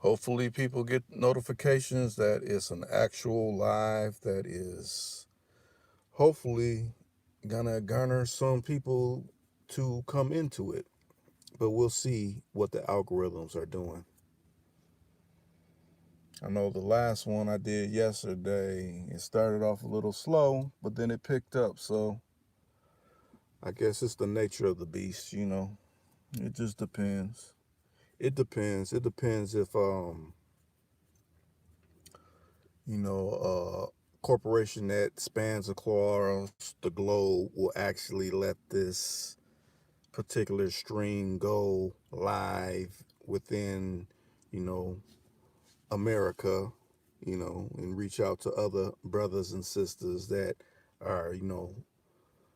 Hopefully people get notifications that it's an actual live that is hopefully gonna garner some people to come into it. But we'll see what the algorithms are doing. I know the last one I did yesterday, it started off a little slow, but then it picked up. So I guess it's the nature of the beast, you know. It just depends. It depends. It depends if corporation that spans across the globe will actually let this particular stream go live within, you know, America, and reach out to other brothers and sisters that are,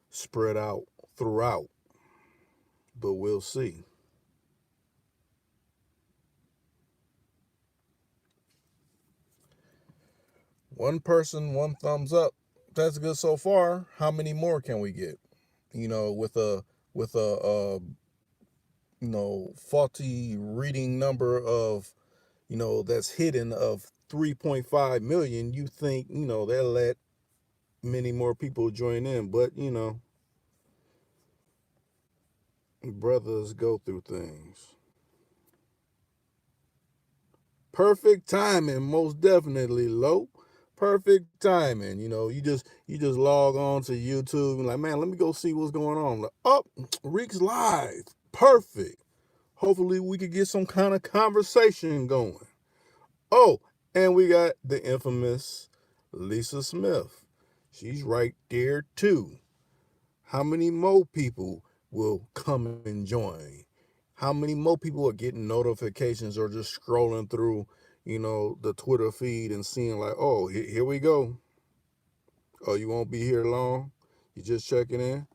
spread out throughout. But we'll see. One person, one thumbs up. That's good so far. How many more can we get? With a faulty reading number of, that's hidden of 3.5 million, you think, they'll let many more people join in. But, brothers go through things. Perfect timing, most definitely, Low. Perfect timing. You just log on to YouTube and like, man, let me go see what's going on. Like, oh, Reek's live. Perfect. Hopefully we could get some kind of conversation going. Oh, and we got the infamous Lisa Smith. She's right there too. How many more people will come and join? How many more people are getting notifications or just scrolling through, the Twitter feed and seeing like, oh, here we go. Oh, you won't be here long? You just checking in?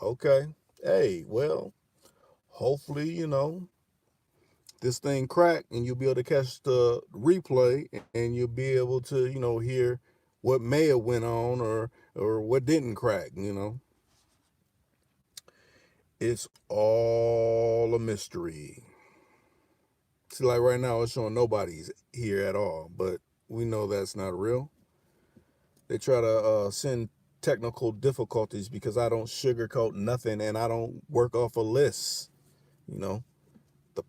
Okay. Hey, well, hopefully, this thing crack and you'll be able to catch the replay and you'll be able to, hear what may have went on or what didn't crack. It's all a mystery. See, like right now, it's showing nobody's here at all, but we know that's not real. They try to send technical difficulties because I don't sugarcoat nothing and I don't work off a list. The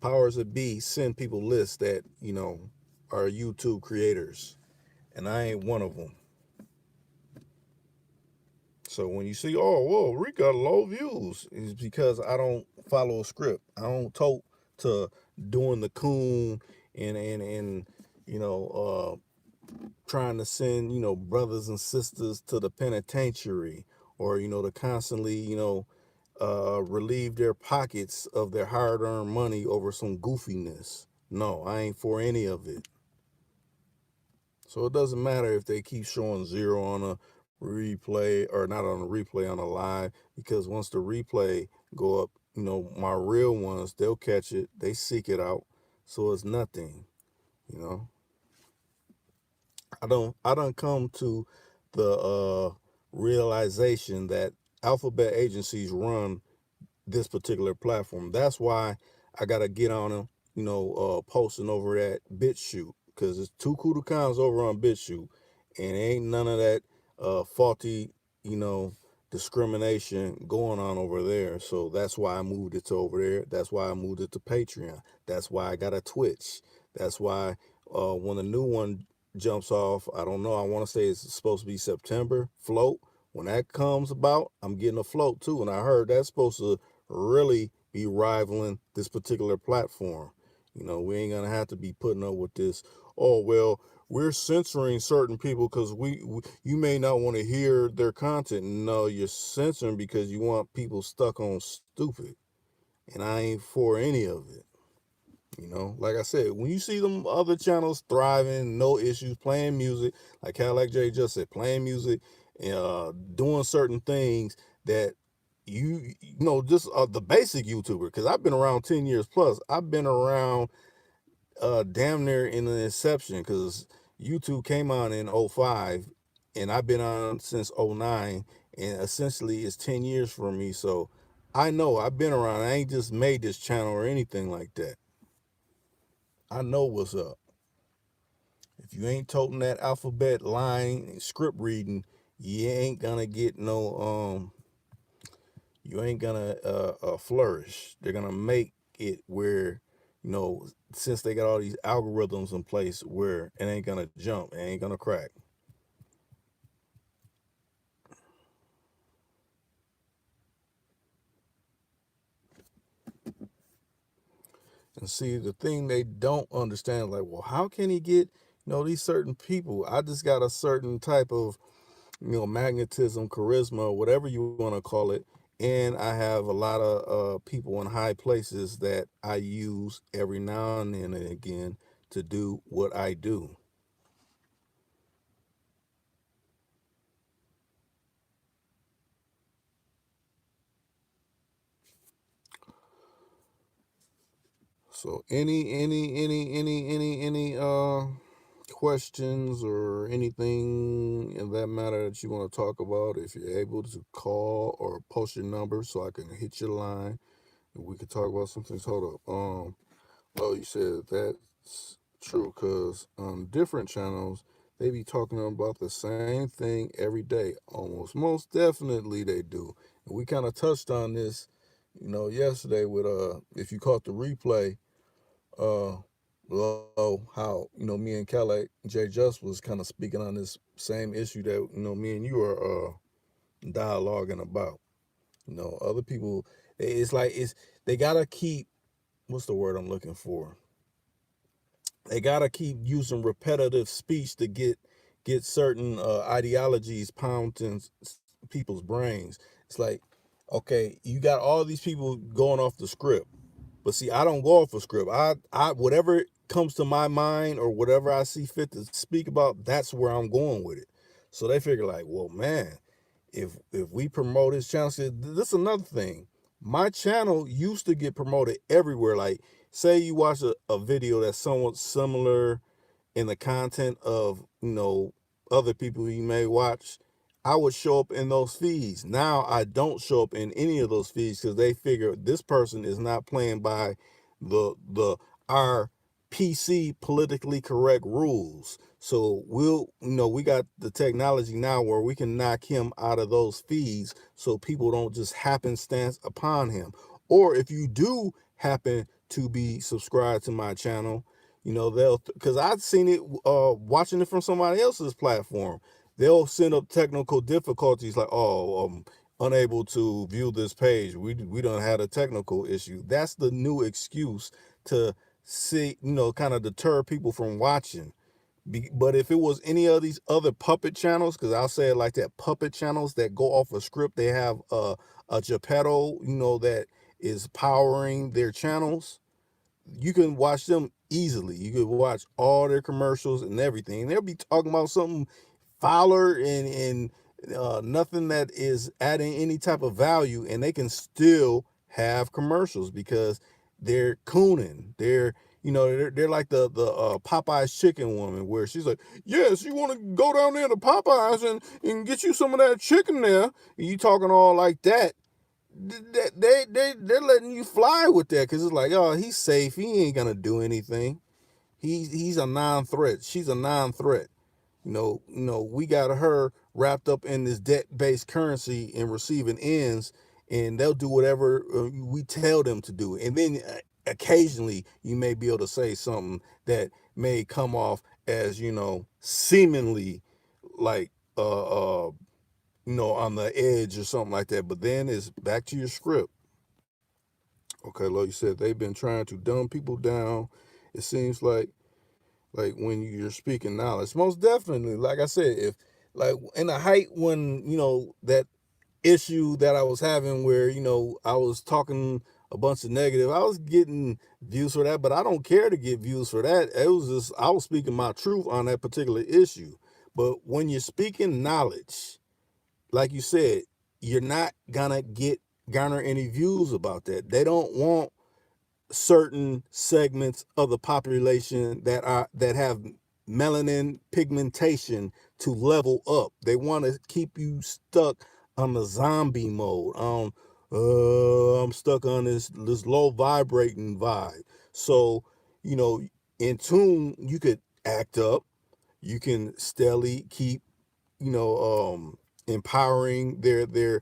powers that be send people lists that, are YouTube creators, and I ain't one of them. So when you see, oh, whoa, Rick got low views, it's because I don't follow a script. I don't tote to doing the coon and trying to send, brothers and sisters to the penitentiary or, to constantly, relieve their pockets of their hard-earned money over some goofiness. No, I ain't for any of it. So it doesn't matter if they keep showing zero on a replay or not on a replay, on a live, because once the replay go up, my real ones, they'll catch it, they seek it out, so it's nothing. I don't come to the realization that alphabet agencies run this particular platform. That's why I gotta get on them, posting over at BitChute, because it's two Kudakans over on BitChute, and ain't none of that faulty, discrimination going on over there. So that's why I moved it to over there. That's why I moved it to Patreon. That's why I got a Twitch. That's why when the new one jumps off, I don't know, I want to say it's supposed to be September, float. When that comes about, I'm getting a float too. And I heard that's supposed to really be rivaling this particular platform. We ain't gonna have to be putting up with this. Oh, well, we're censoring certain people because you may not want to hear their content. No, you're censoring because you want people stuck on stupid, and I ain't for any of it. Like I said, when you see them other channels thriving, no issues, playing music, like Cadillac J just said, playing music, doing certain things that just the basic YouTuber, because I've been around 10 years plus. I've been around damn near in the inception, because YouTube came on in 05 and I've been on since 09, and essentially it's 10 years for me. So I know I've been around. I ain't just made this channel or anything like that. I know what's up. If you ain't toting that alphabet line script reading, you ain't gonna get no you ain't gonna flourish. They're gonna make it where, since they got all these algorithms in place, where it ain't gonna jump, it ain't gonna crack. And see, the thing they don't understand, like, well, how can he get, these certain people? I just got a certain type of, magnetism, charisma, whatever you want to call it. And I have a lot of people in high places that I use every now and then and again to do what I do. So any questions or anything in that matter that you want to talk about, if you're able to call or post your number so I can hit your line and we can talk about some things. Hold up. Oh, you said that's true, because on different channels they be talking about the same thing every day. Almost most definitely they do. And we kind of touched on this, yesterday with if you caught the replay, uh how me and Kelly J Just was kind of speaking on this same issue that me and you are dialoguing about. Other people, it's like they gotta keep, what's the word I'm looking for, they gotta keep using repetitive speech to get certain ideologies pounded in people's brains. It's like, okay, you got all these people going off the script. But see, I don't go off a script. I whatever comes to my mind or whatever I see fit to speak about, that's where I'm going with it. So they figure like, well, man, if we promote his channel, see, this is another thing. My channel used to get promoted everywhere. Like, say you watch a video that's somewhat similar in the content of other people you may watch, I would show up in those feeds. Now I don't show up in any of those feeds because they figure this person is not playing by the our PC politically correct rules. So we got the technology now where we can knock him out of those feeds so people don't just happenstance upon him. Or if you do happen to be subscribed to my channel, they'll, because I've seen it watching it from somebody else's platform. They'll send up technical difficulties like, oh, unable to view this page. We don't have a technical issue. That's the new excuse to see, kind of deter people from watching. But if it was any of these other puppet channels, because I'll say it like that, puppet channels that go off a script, they have a Geppetto, that is powering their channels. You can watch them easily. You could watch all their commercials and everything. They'll be talking about something fouler and nothing that is adding any type of value, and they can still have commercials because they're cooning. They're like the Popeye's chicken woman, where she's like, yes, you want to go down there to Popeyes and get you some of that chicken there. And you talking all like that. They're letting you fly with that because it's like, oh, he's safe. He ain't gonna do anything. He's a non-threat. She's a non-threat. We got her wrapped up in this debt-based currency and receiving ends, and they'll do whatever we tell them to do. And then occasionally you may be able to say something that may come off as seemingly like on the edge or something like that. But then it's back to your script. Okay, like you said, they've been trying to dumb people down. It seems like when you're speaking knowledge, most definitely. Like I said, if like in the height when that issue that I was having where I was talking a bunch of negative, I was getting views for that, but I don't care to get views for that. It was just I was speaking my truth on that particular issue. But when you're speaking knowledge, like you said, you're not gonna garner any views about that. They don't want certain segments of the population that have melanin pigmentation to level up. They want to keep you stuck on the zombie mode. I'm stuck on this low vibrating vibe. So, in tune, you could act up. You can steadily keep, empowering their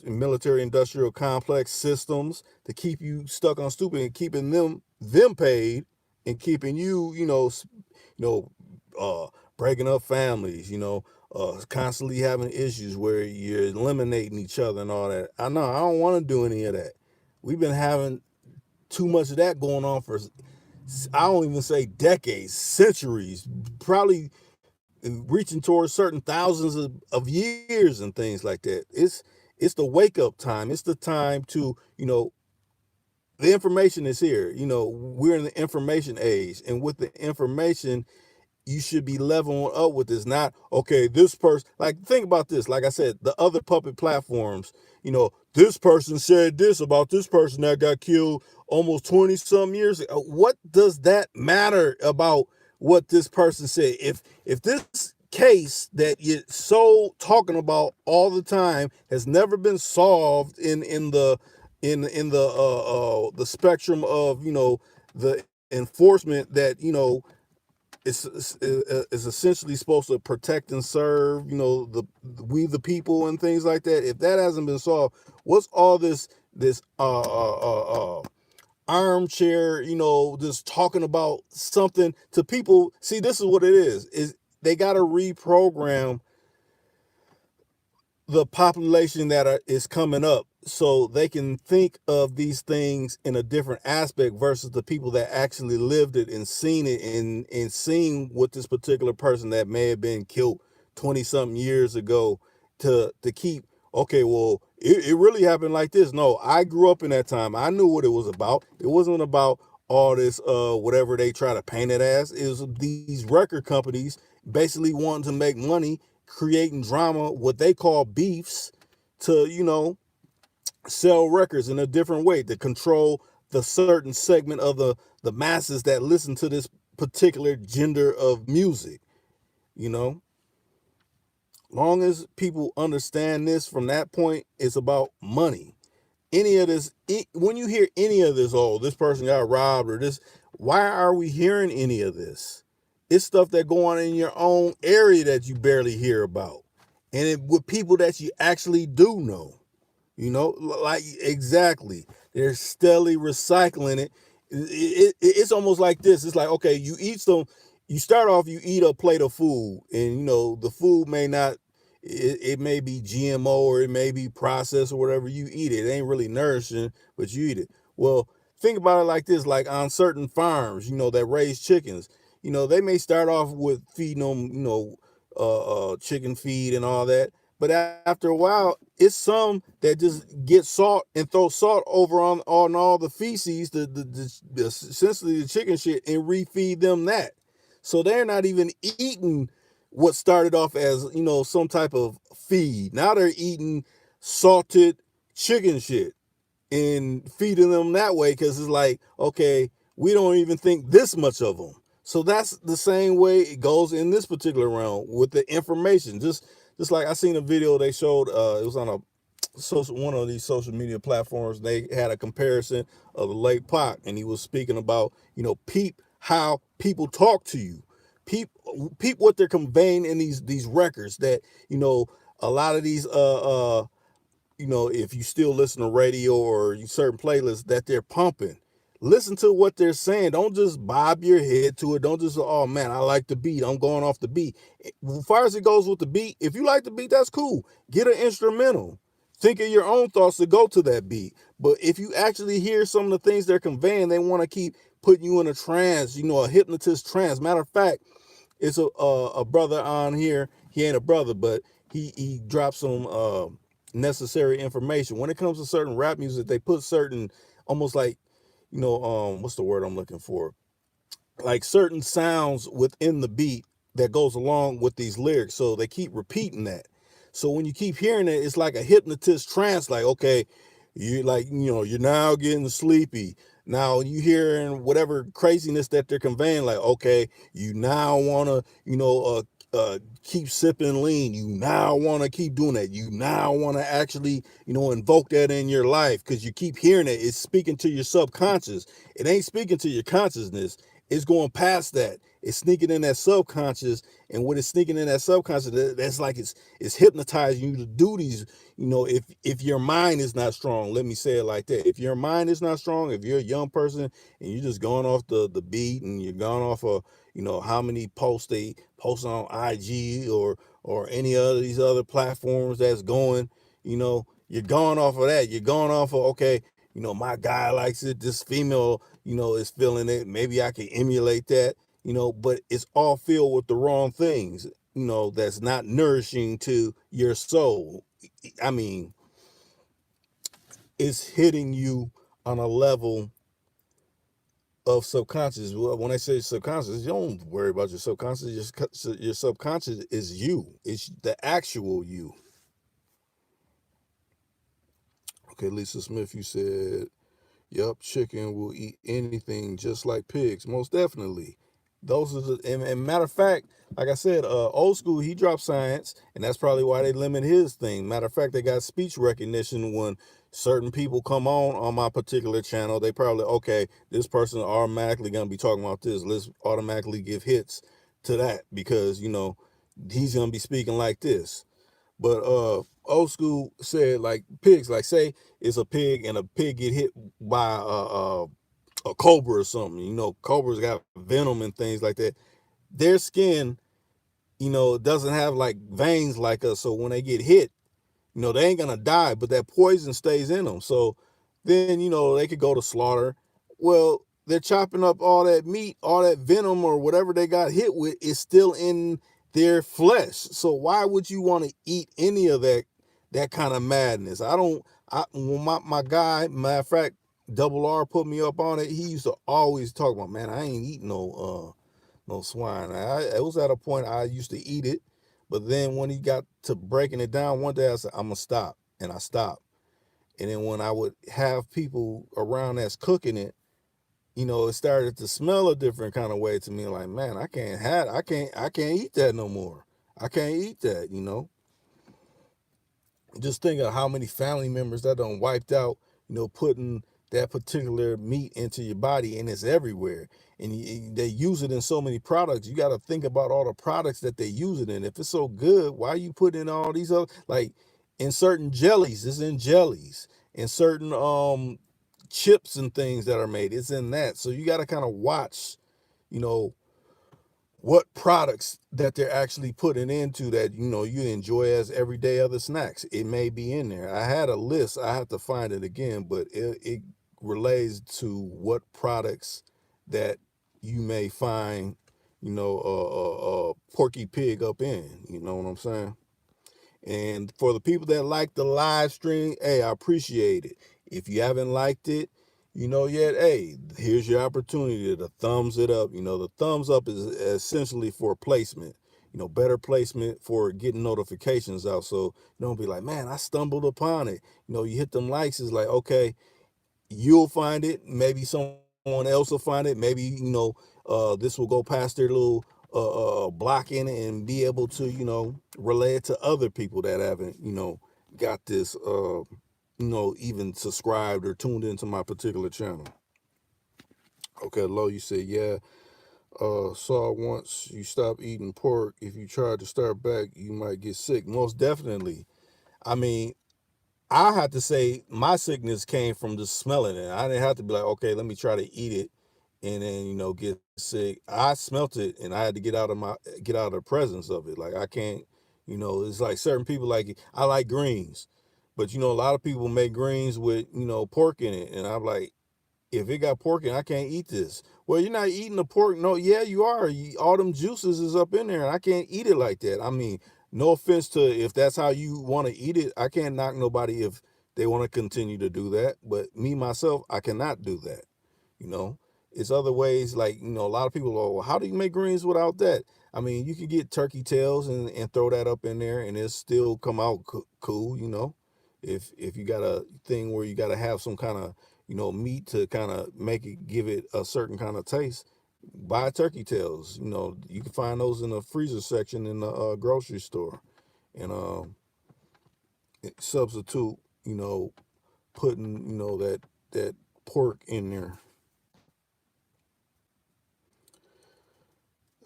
military industrial complex systems to keep you stuck on stupid and keeping them paid and keeping you, you know, breaking up families, constantly having issues where you're eliminating each other and all that. I know I don't want to do any of that. We've been having too much of that going on for, I don't even say decades, centuries, probably reaching towards certain thousands of years and things like that. It's the wake up time. It's the time to, the information is here. We're in the information age, and with the information, you should be leveling up with this. Not, okay, this person, like, think about this. Like I said, the other puppet platforms, this person said this about this person that got killed almost 20 some years ago. What does that matter about what this person said? If this case that you're so talking about all the time has never been solved in the spectrum of, the enforcement that, is essentially supposed to protect and serve, we the people and things like that. If that hasn't been solved, what's all this armchair, just talking about something to people? See, this is what it is they got to reprogram the population that is coming up so they can think of these things in a different aspect versus the people that actually lived it and seen it and seen what this particular person that may have been killed 20 something years ago to keep, okay, well, it really happened like this. No, I grew up in that time. I knew what it was about. It wasn't about all this whatever they try to paint it as. It was these record companies basically wanting to make money, creating drama, what they call beefs, to, sell records in a different way, to control the certain segment of the masses that listen to this particular gender of music. Long as people understand this from that point, it's about money. Any of this, when you hear any of this, oh, this person got robbed or this, why are we hearing any of this? It's stuff that go on in your own area that you barely hear about, and with people that you actually do know. Like, exactly, they're steadily recycling it. It's almost like this. It's like, okay, you start off, you eat a plate of food, and the food may not, it may be GMO or it may be processed or whatever. You eat it, it ain't really nourishing, but you eat it. Well, think about it like this, like on certain farms, that raise chickens, they may start off with feeding them, chicken feed and all that. But after a while, it's some that just get salt and throw salt over on all the feces, essentially the chicken shit, and refeed them that. So they're not even eating what started off as, some type of feed. Now they're eating salted chicken shit and feeding them that way, because it's like, okay, we don't even think this much of them. So that's the same way it goes in this particular realm with the information. Just like I seen a video they showed, it was on one of these social media platforms. They had a comparison of the late Pac, and he was speaking about, peep how people talk to you, peep what they're conveying in these records, that, a lot of these if you still listen to radio or certain playlists that they're pumping, listen to what they're saying. Don't just bob your head to it. Don't just, oh man, I like the beat, I'm going off the beat. As far as it goes with the beat, if you like the beat, that's cool. Get an instrumental. Think of your own thoughts to go to that beat. But if you actually hear some of the things they're conveying, they want to keep putting you in a trance, a hypnotist trance. Matter of fact, it's a brother on here. He ain't a brother, but he dropped some necessary information. When it comes to certain rap music, they put certain, almost like, what's the word I'm looking for? Like certain sounds within the beat that goes along with these lyrics. So they keep repeating that. So when you keep hearing it, it's like a hypnotist trance. Like, okay, you're now getting sleepy. Now you hearing whatever craziness that they're conveying. Like, okay, you now want to, keep sipping lean. You now want to keep doing that. You now want to actually, invoke that in your life, because you keep hearing it. It's speaking to your subconscious. It ain't speaking to your consciousness. It's going past that. It's sneaking in that subconscious, and what it's sneaking in that subconscious, that's like it's hypnotizing you to do these. If your mind is not strong, let me say it like that. If your mind is not strong, if you're a young person and you're just going off the beat and you're going off of how many posts they post on IG or any of these other platforms that's going, you're going off of that. You're going off of, okay, my guy likes it. This female, is feeling it. Maybe I can emulate that, but it's all filled with the wrong things, that's not nourishing to your soul. I mean, it's hitting you on a level of subconscious. When I say subconscious, you don't worry about your subconscious. Your subconscious is you. It's the actual you. Okay, Lisa Smith, you said, yep, chicken will eat anything just like pigs. Most definitely. Those are and matter of fact, like I said, old school, he dropped science, and that's probably why they limit his thing. Matter of fact, they got speech recognition when certain people come on my particular channel. They probably, okay, this person automatically gonna be talking about this. Let's automatically give hits to that because he's gonna be speaking like this. But old school said like pigs, like say it's a pig and a pig get hit by a cobra or something. Cobras got venom and things like that. Their skin, doesn't have like veins like us. So when they get hit, they ain't gonna die, but that poison stays in them. So then, they could go to slaughter. Well, they're chopping up all that meat, all that venom or whatever they got hit with is still in their flesh. So why would you want to eat any of that kind of madness? My guy, matter of fact, Double R put me up on it. He used to always talk about, man, I ain't eating no swine. It was at a point I used to eat it, but then when he got to breaking it down one day, I said, I'm gonna stop, and I stopped. And then when I would have people around that's cooking it, it started to smell a different kind of way to me. Like, man, I can't eat that no more. I can't eat that. Just think of how many family members that done wiped out, putting that particular meat into your body, and it's everywhere. And they use it in so many products. You got to think about all the products that they use it in. If it's so good, why are you putting in all these other, like in certain jellies? It's in jellies. In certain chips and things that are made, it's in that. So you got to kind of watch, you know, what products that they're actually putting into that you enjoy as everyday other snacks. It may be in there. I had a list, I have to find it again, but it relates to what products that you may find Porky Pig up in, you know what I'm saying? And for the people that like the live stream, hey, I appreciate it. If you haven't liked it, yet, hey, here's your opportunity to thumbs it up. The thumbs up is essentially for placement, better placement for getting notifications out. So don't be like, man, I stumbled upon it. You hit them likes, is like, okay, you'll find it. Maybe someone else will find it. Maybe, this will go past their little block in it and be able to, relay it to other people that haven't, got this, even subscribed or tuned into my particular channel. Okay, Lo, you said, yeah, saw once you stop eating pork. If you try to start back, you might get sick. Most definitely. I mean, I had to say my sickness came from just smelling it. I didn't have to be like, okay, let me try to eat it and then, get sick. I smelt it and I had to get out of the presence of it. Like I can't, it's like certain people like I like greens. But a lot of people make greens with, pork in it. And I'm like, if it got pork in, I can't eat this. Well, you're not eating the pork. No, yeah, you are. All them juices is up in there, and I can't eat it like that. I mean, no offense to if that's how you want to eat it. I can't knock nobody if they want to continue to do that. But me, myself, I cannot do that. You know, it's other ways like, a lot of people are, well, how do you make greens without that? I mean, you can get turkey tails and throw that up in there and it still come out cool, if you got a thing where you got to have some kind of, meat to kind of make it, give it a certain kind of taste, buy turkey tails. You can find those in the freezer section in the grocery store. And substitute, putting, that pork in there.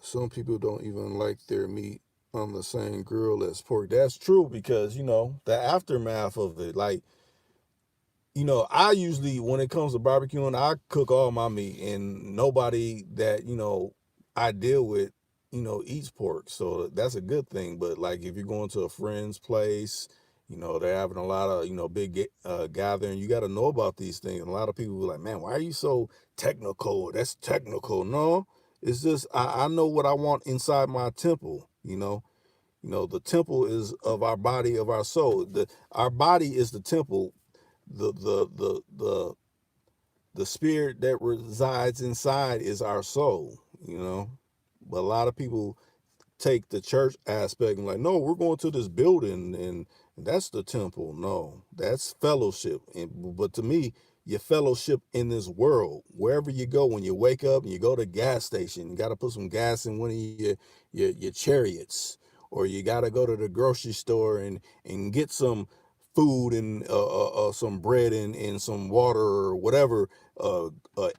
Some people don't even like their meat on the same grill as pork. That's true because, the aftermath of it, like, I usually, when it comes to barbecuing, I cook all my meat, and nobody that, I deal with, eats pork. So that's a good thing. But like, if you're going to a friend's place, they're having a lot of, big gathering, you got to know about these things. And a lot of people are like, man, why are you so technical? That's technical. No, it's just, I know what I want inside my temple, the temple is of our body, of our soul. Our body is the temple. The spirit that resides inside is our soul. But a lot of people take the church aspect and like, no, we're going to this building and that's the temple. No, that's fellowship. But to me, your fellowship in this world, wherever you go, when you wake up and you go to a gas station, you got to put some gas in one of your chariots, or you got to go to the grocery store and get some food and some bread and some water or whatever,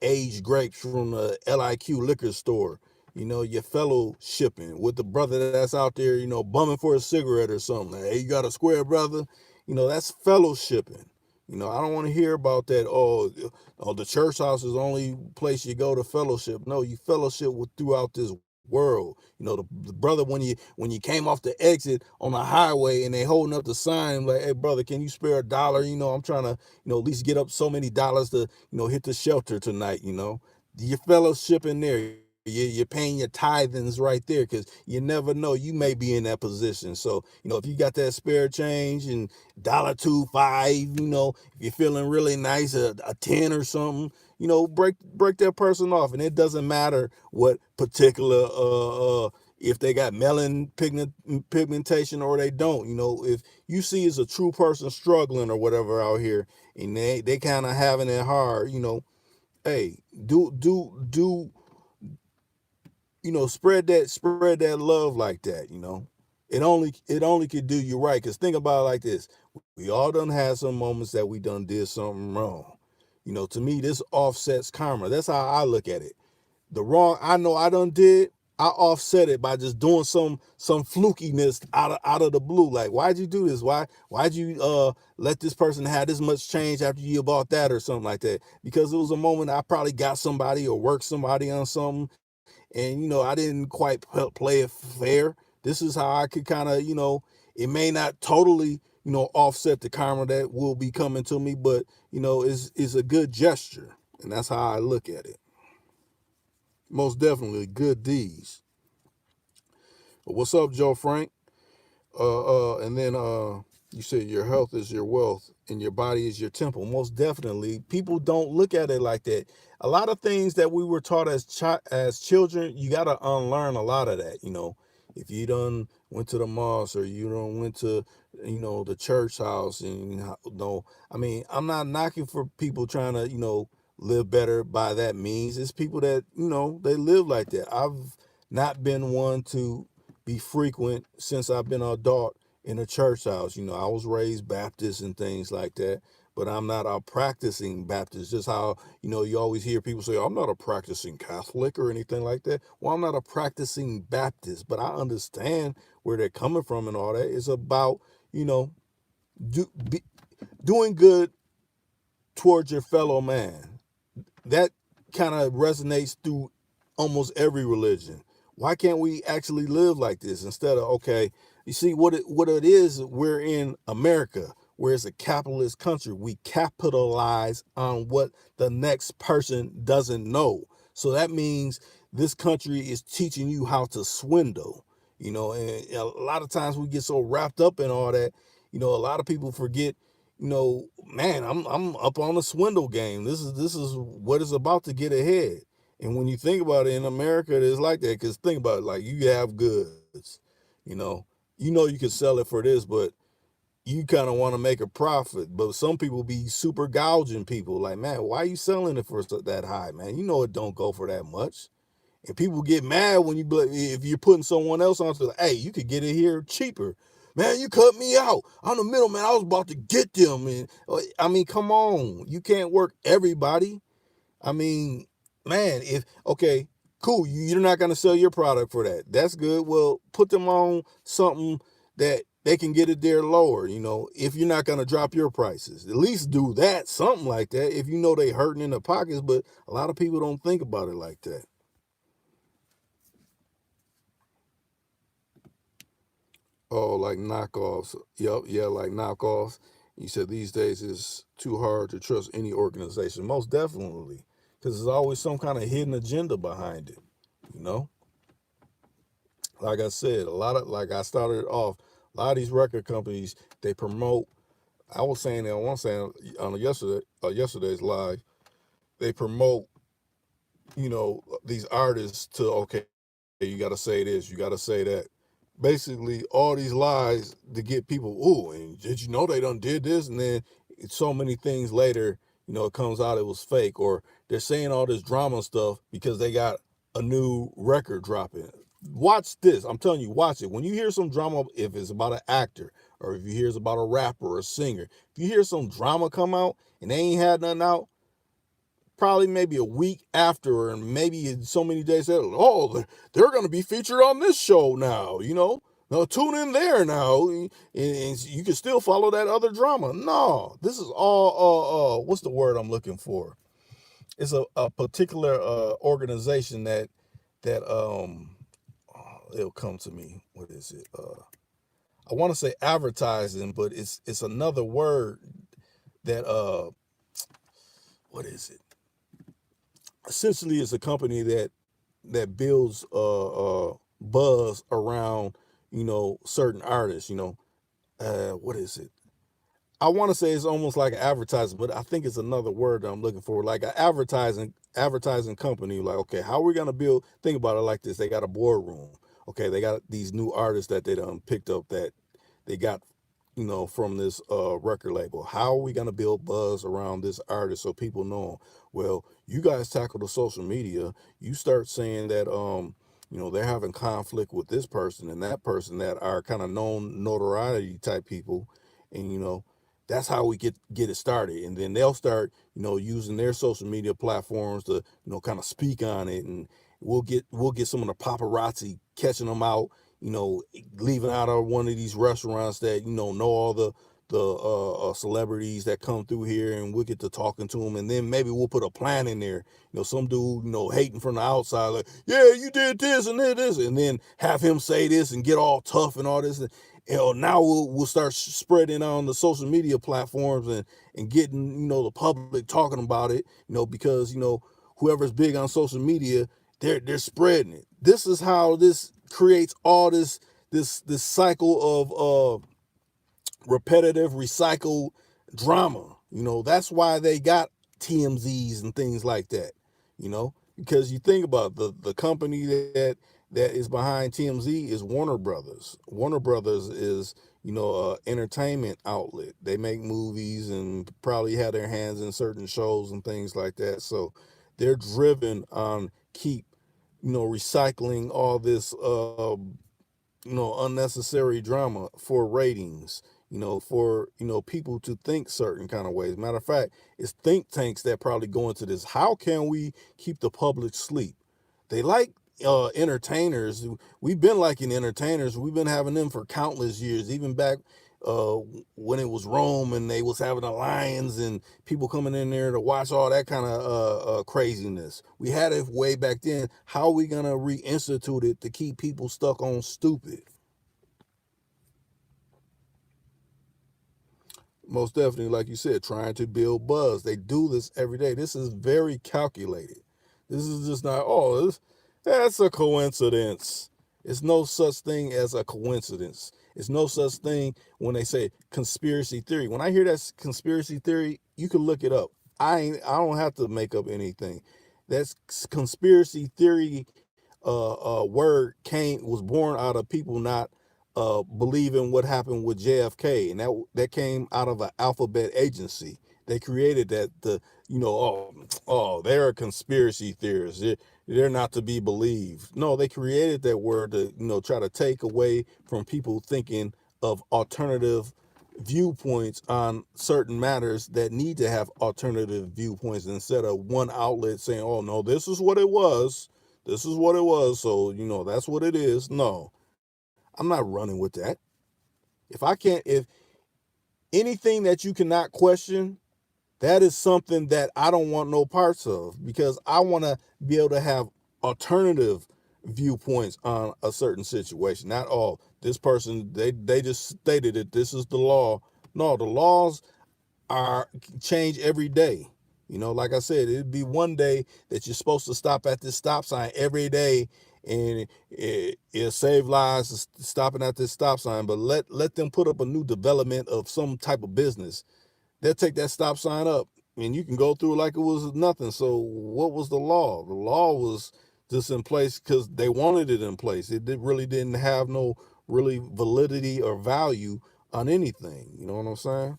aged grapes from the LIQ liquor store. Your fellowshipping with the brother that's out there, bumming for a cigarette or something. Hey, you got a square, brother? That's fellowshipping. I don't want to hear about that. Oh, the church house is the only place you go to fellowship. No, you fellowship with throughout this world. The brother, when you came off the exit on the highway and they holding up the sign like, hey, brother, can you spare $1? I'm trying to, at least get up so many dollars to, hit the shelter tonight. Your fellowship in there. You're paying your tithings right there because you never know. You may be in that position. So, if you got that spare change and $2, $5, if you're feeling really nice, a 10 or something, break that person off. And it doesn't matter what particular, if they got melon pigmentation or they don't. If you see is a true person struggling or whatever out here and they kind of having it hard, hey, do spread that love like that. It only could do you right. Because think about it like this: we all done had some moments that we done did something wrong. To me, this offsets karma. That's how I look at it. The wrong I know I done did, I offset it by just doing some flukiness out of the blue. Like, why'd you do this? Why'd you let this person have this much change after you bought that or something like that? Because it was a moment I probably got somebody or worked somebody on something, and I didn't quite play it fair. This is how I could kind of, it may not totally, offset the karma that will be coming to me, but is a good gesture, and that's how I look at it. Most definitely good deeds. What's up, Joe Frank? And then you said your health is your wealth and your body is your temple. Most definitely, people don't look at it like that. A lot of things that we were taught as children, you got to unlearn a lot of that. If you done went to the mosque or you done went to the church house, and I mean, I'm not knocking for people trying to live better by that means. It's people that they live like that. I've not been one to be frequent since I've been an adult in a church house. I was raised Baptist and things like that, but I'm not a practicing Baptist. Just how, you always hear people say, I'm not a practicing Catholic or anything like that. Well, I'm not a practicing Baptist, but I understand where they're coming from and all that. It's about, doing good towards your fellow man. That kind of resonates through almost every religion. Why can't we actually live like this instead of, okay, you see what it is, we're in America, where it's a capitalist country. We capitalize on what the next person doesn't know. So that means this country is teaching you how to swindle, and a lot of times we get so wrapped up in all that, a lot of people forget, man, I'm up on the swindle game. This is what is about to get ahead. And when you think about it, in America, it's like that. Because think about it, like, you have goods, you know, you can sell it for this, but you kind of want to make a profit. But some people be super gouging people. Like, man, why are you selling it for that high, man? It don't go for that much. And people get mad when if you're putting someone else on to, hey, you could get it here cheaper. Man, you cut me out. I'm the middleman. I was about to get them. And I mean, come on. You can't work everybody. I mean, man, okay, Cool, you're not going to sell your product for that. That's good. Well, put them on something that they can get it there lower. If you're not going to drop your prices, at least do that, something like that. If they hurting in the pockets, but a lot of people don't think about it like that. Oh, like knockoffs. Yep, yeah, like knockoffs. You said these days it's too hard to trust any organization. Most definitely, because there's always some kind of hidden agenda behind it. You know, like I said, like I started off, a lot of these record companies, they promote. I was saying that one saying on yesterday's live, they promote these artists to, okay, you got to say this, you got to say that. Basically, all these lies to get people, ooh, and did you know they done did this? And then so many things later, it comes out it was fake, or they're saying all this drama stuff because they got a new record dropping. Watch this. I'm telling you, watch it. When you hear some drama, if it's about an actor, or if you hear it's about a rapper or a singer, if you hear some drama come out and they ain't had nothing out, probably maybe a week after, or maybe so many days later, oh, they're going to be featured on this show now, Now tune in there now, and you can still follow that other drama. No, this is all, what's the word I'm looking for? It's a particular organization that it'll come to me. What is it? I want to say advertising, but it's another word that what is it? Essentially, it's a company that builds buzz around certain artists. What is it? I want to say it's almost like an advertising, but I think it's another word that I'm looking for, like an advertising company. Like, okay, how are we gonna build? Think about it like this: they got a boardroom. Okay, they got these new artists that they done picked up that they got from this record label. How are we going to build buzz around this artist so people know him? Well, you guys tackle the social media. You start saying that they're having conflict with this person and that person that are kind of known notoriety type people, and that's how we get it started. And then they'll start using their social media platforms to kind of speak on it, and we'll get some of the paparazzi catching them out, leaving out of one of these restaurants that know all the celebrities that come through here, and we'll get to talking to them, and then maybe we'll put a plan in there. Some dude hating from the outside, like, yeah, you did this and did this, and then have him say this and get all tough and all this. And, now we'll start spreading on the social media platforms and getting the public talking about it. Because whoever's big on social media, they're spreading it. This is how this creates all this cycle of repetitive recycled drama. That's why they got TMZs and things like that. Because you think about the company that is behind TMZ is Warner Brothers. Warner Brothers is entertainment outlet. They make movies and probably have their hands in certain shows and things like that. So they're driven on keep recycling all this unnecessary drama for ratings, for people to think certain kind of ways. Matter of fact, it's think tanks that probably go into this. How can we keep the public asleep? They like entertainers. We've been liking entertainers. We've been having them for countless years, even back uh, when it was Rome and they was having the lions and people coming in there to watch all that kind of craziness. We had it way back then. How are we gonna reinstitute it to keep people stuck on stupid? Most definitely, like you said, trying to build buzz. They do this every day. This is very calculated. This is just not, that's a coincidence. It's no such thing as a coincidence. It's no such thing when they say conspiracy theory. When I hear that conspiracy theory, you can look it up. I don't have to make up anything. That's conspiracy theory word was born out of people not believing what happened with JFK, and that came out of an alphabet agency. They created that they're a conspiracy theorists. They're not to be believed. No, they created that word to try to take away from people thinking of alternative viewpoints on certain matters that need to have alternative viewpoints, instead of one outlet saying, oh no, this is what it was. This is what it was. So, that's what it is. No, I'm not running with that. If anything that you cannot question, that is something that I don't want no parts of, because I want to be able to have alternative viewpoints on a certain situation. Not all this person, they just stated it. This is the law. No, the laws are change every day. Like I said, it'd be one day that you're supposed to stop at this stop sign every day, and it'll save lives stopping at this stop sign. But let them put up a new development of some type of business. They'll take that stop sign up, and you can go through like it was nothing. So what was the law? The law was just in place because they wanted it in place. Really didn't have no really validity or value on anything. You know what I'm saying?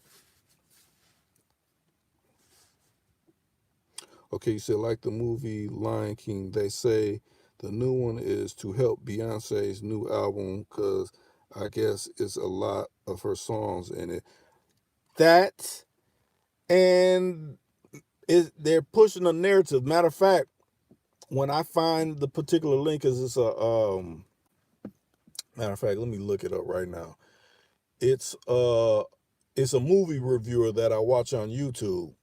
Okay, you said like the movie Lion King, they say the new one is to help Beyonce's new album because I guess it's a lot of her songs in it. That, and they're pushing a narrative. Matter of fact, when I find the particular link, because it's matter of fact, let me look it up right now. It's it's a movie reviewer that I watch on YouTube,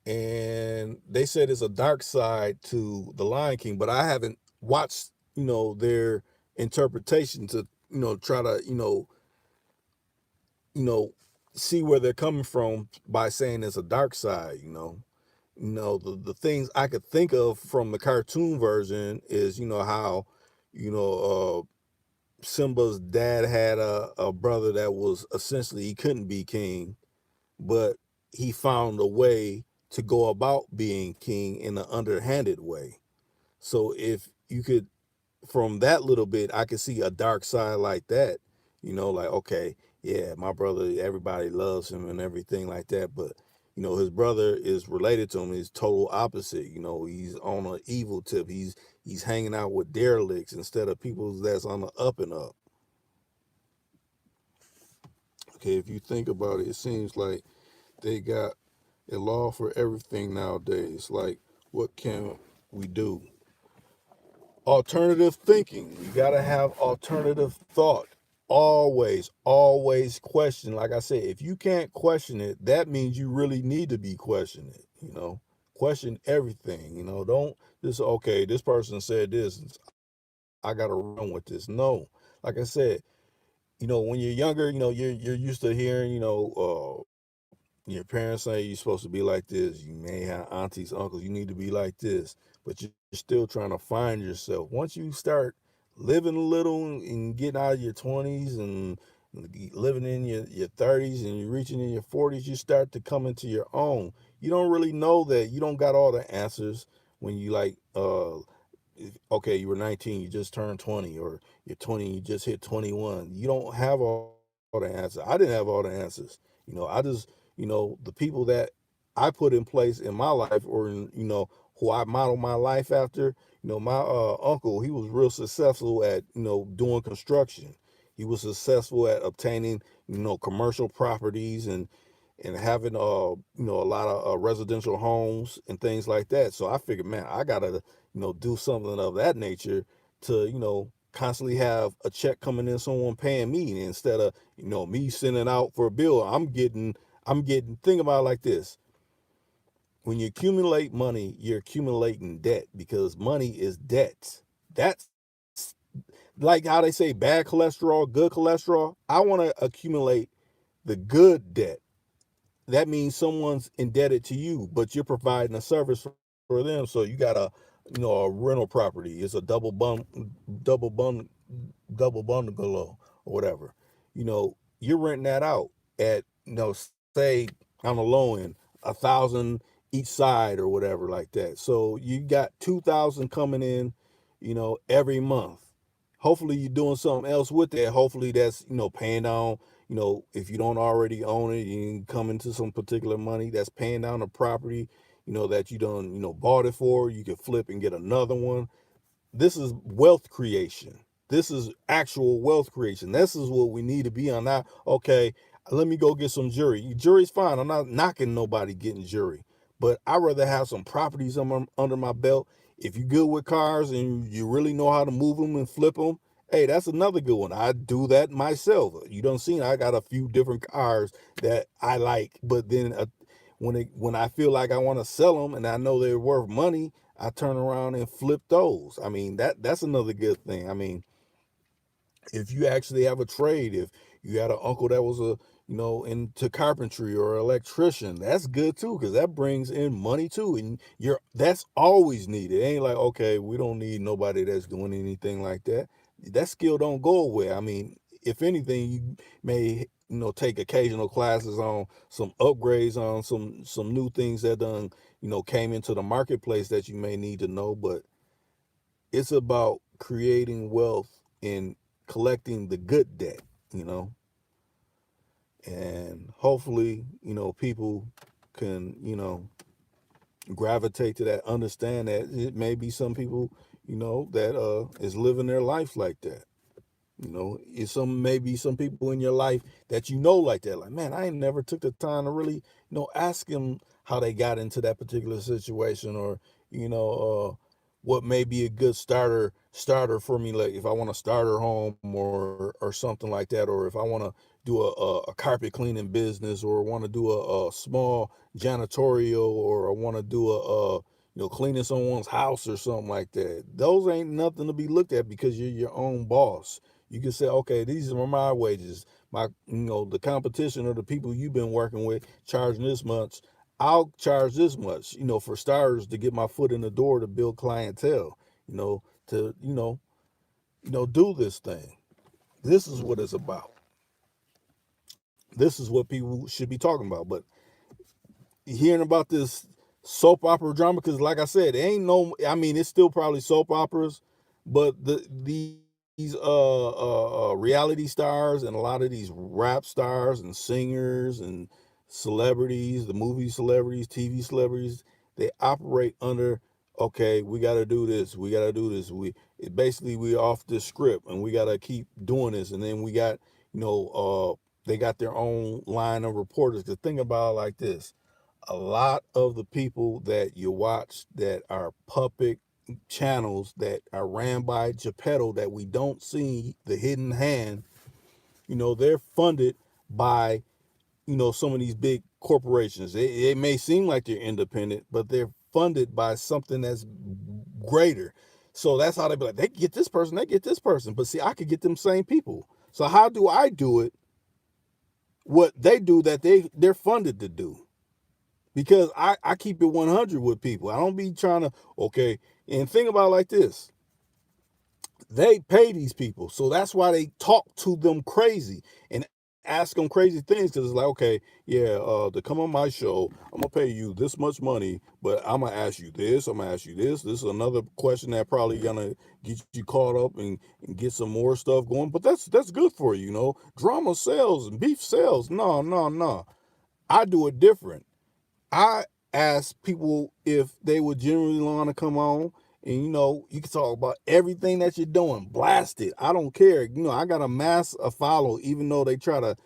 and they said it's a dark side to the Lion King, but I haven't watched their interpretation to try to you know see where they're coming from by saying it's a dark side. The things I could think of from the cartoon version is how you know Simba's dad had a brother that was essentially, he couldn't be king, but he found a way to go about being king in an underhanded way. So if you could, from that little bit, I could see a dark side like that. Like, okay, yeah, my brother, everybody loves him and everything like that, but his brother is related to him. He's total opposite. He's on an evil tip. He's hanging out with derelicts instead of people that's on the up and up. Okay, if you think about it, it seems like they got a law for everything nowadays. Like, what can we do? Alternative thinking. You got to have alternative thought. Always question. Like I said, if you can't question it, that means you really need to be questioning it. Question everything. Don't just, okay, this person said this, I got to run with this. No. Like I said, when you're younger, you're used to hearing, your parents say you're supposed to be like this. You may have aunties, uncles, you need to be like this, but you're still trying to find yourself. Once you start living a little and getting out of your 20s and living in your 30s and you're reaching in your 40s, you start to come into your own. You don't really know that you don't got all the answers when you like, okay, you were 19, you just turned 20, or you're 20, you just hit 21. You don't have all the answers. I didn't have all the answers. I just, the people that I put in place in my life, or who I model my life after, my uncle, he was real successful at, doing construction. He was successful at obtaining, commercial properties and having a lot of residential homes and things like that. So I figured, man, I gotta do something of that nature to constantly have a check coming in, someone paying me, instead of me sending out for a bill. I'm getting think about it like this: when you accumulate money, you're accumulating debt, because money is debt. That's like how they say bad cholesterol, good cholesterol. I want to accumulate the good debt. That means someone's indebted to you, but you're providing a service for them. So you got a rental property. It's a double bun, double bungalow or whatever. You're renting that out at say on the low end, 1,000 each side or whatever like that. So you got 2,000 coming in, every month. Hopefully you're doing something else with that. Hopefully that's paying down, if you don't already own it, you can come into some particular money that's paying down the property, that you done, bought it for. You can flip and get another one. This is wealth creation. This is actual wealth creation. This is what we need to be on. Now, okay, let me go get some jury. Jury's fine. I'm not knocking nobody getting jury, but I'd rather have some properties under my belt. If you good with cars and you really know how to move them and flip them, hey, that's another good one. I do that myself. You don't see, I got a few different cars that I like, but then when I feel like I want to sell them and I know they're worth money, I turn around and flip those. I mean, that's another good thing. I mean, if you actually have a trade, if you had an uncle that was into carpentry or electrician, that's good too, because that brings in money too, and that's always needed. It ain't like, okay, we don't need nobody that's doing anything like that. That skill don't go away. I mean, if anything, you may take occasional classes on some upgrades on some new things that done came into the marketplace that you may need to know, but it's about creating wealth and collecting the good debt, you know, and hopefully, people can, gravitate to that, understand that it may be some people, that is living their life like that. It's maybe some people in your life that like that. Like, man, I ain't never took the time to really, ask them how they got into that particular situation, or, what may be a good starter for me. Like if I want to start a home or something like that, or if I want to do a carpet cleaning business, or want to do a small janitorial, or I want to do cleaning someone's house or something like that. Those ain't nothing to be looked at because you're your own boss. You can say, okay, these are my wages. The competition or the people you've been working with charging this much. I'll charge this much, for starters, to get my foot in the door, to build clientele, to, do this thing. This is what it's about. This is what people should be talking about. But hearing about this soap opera drama, because like I said, it ain't no, I mean, it's still probably soap operas, but these reality stars and a lot of these rap stars and singers and celebrities, the movie celebrities, TV celebrities, they operate under, okay, we got to do this, we got to do this. Basically we off this script and we got to keep doing this, and then we got they got their own line of reporters. To think about it like this, a lot of the people that you watch that are puppet channels that are ran by Geppetto, that we don't see the hidden hand, they're funded by, some of these big corporations. It may seem like they're independent, but they're funded by something that's greater. So that's how they be like, they get this person, they get this person. But see, I could get them same people. So how do I do it? What they do that they're funded to do? Because I keep it 100 with people. I don't be trying to, okay, and think about it like this. They pay these people. So that's why they talk to them crazy and ask them crazy things, because it's like, okay, yeah, to come on my show, I'm going to pay you this much money, but I'm going to ask you this, I'm going to ask you this. This is another question that probably going to get you caught up and get some more stuff going. But that's good for you, Drama sells and beef sells. No. I do it different. I asked people if they would genuinely want to come on, and you can talk about everything that you're doing. Blast it. I don't care. I got a mass of follow, even though they try to,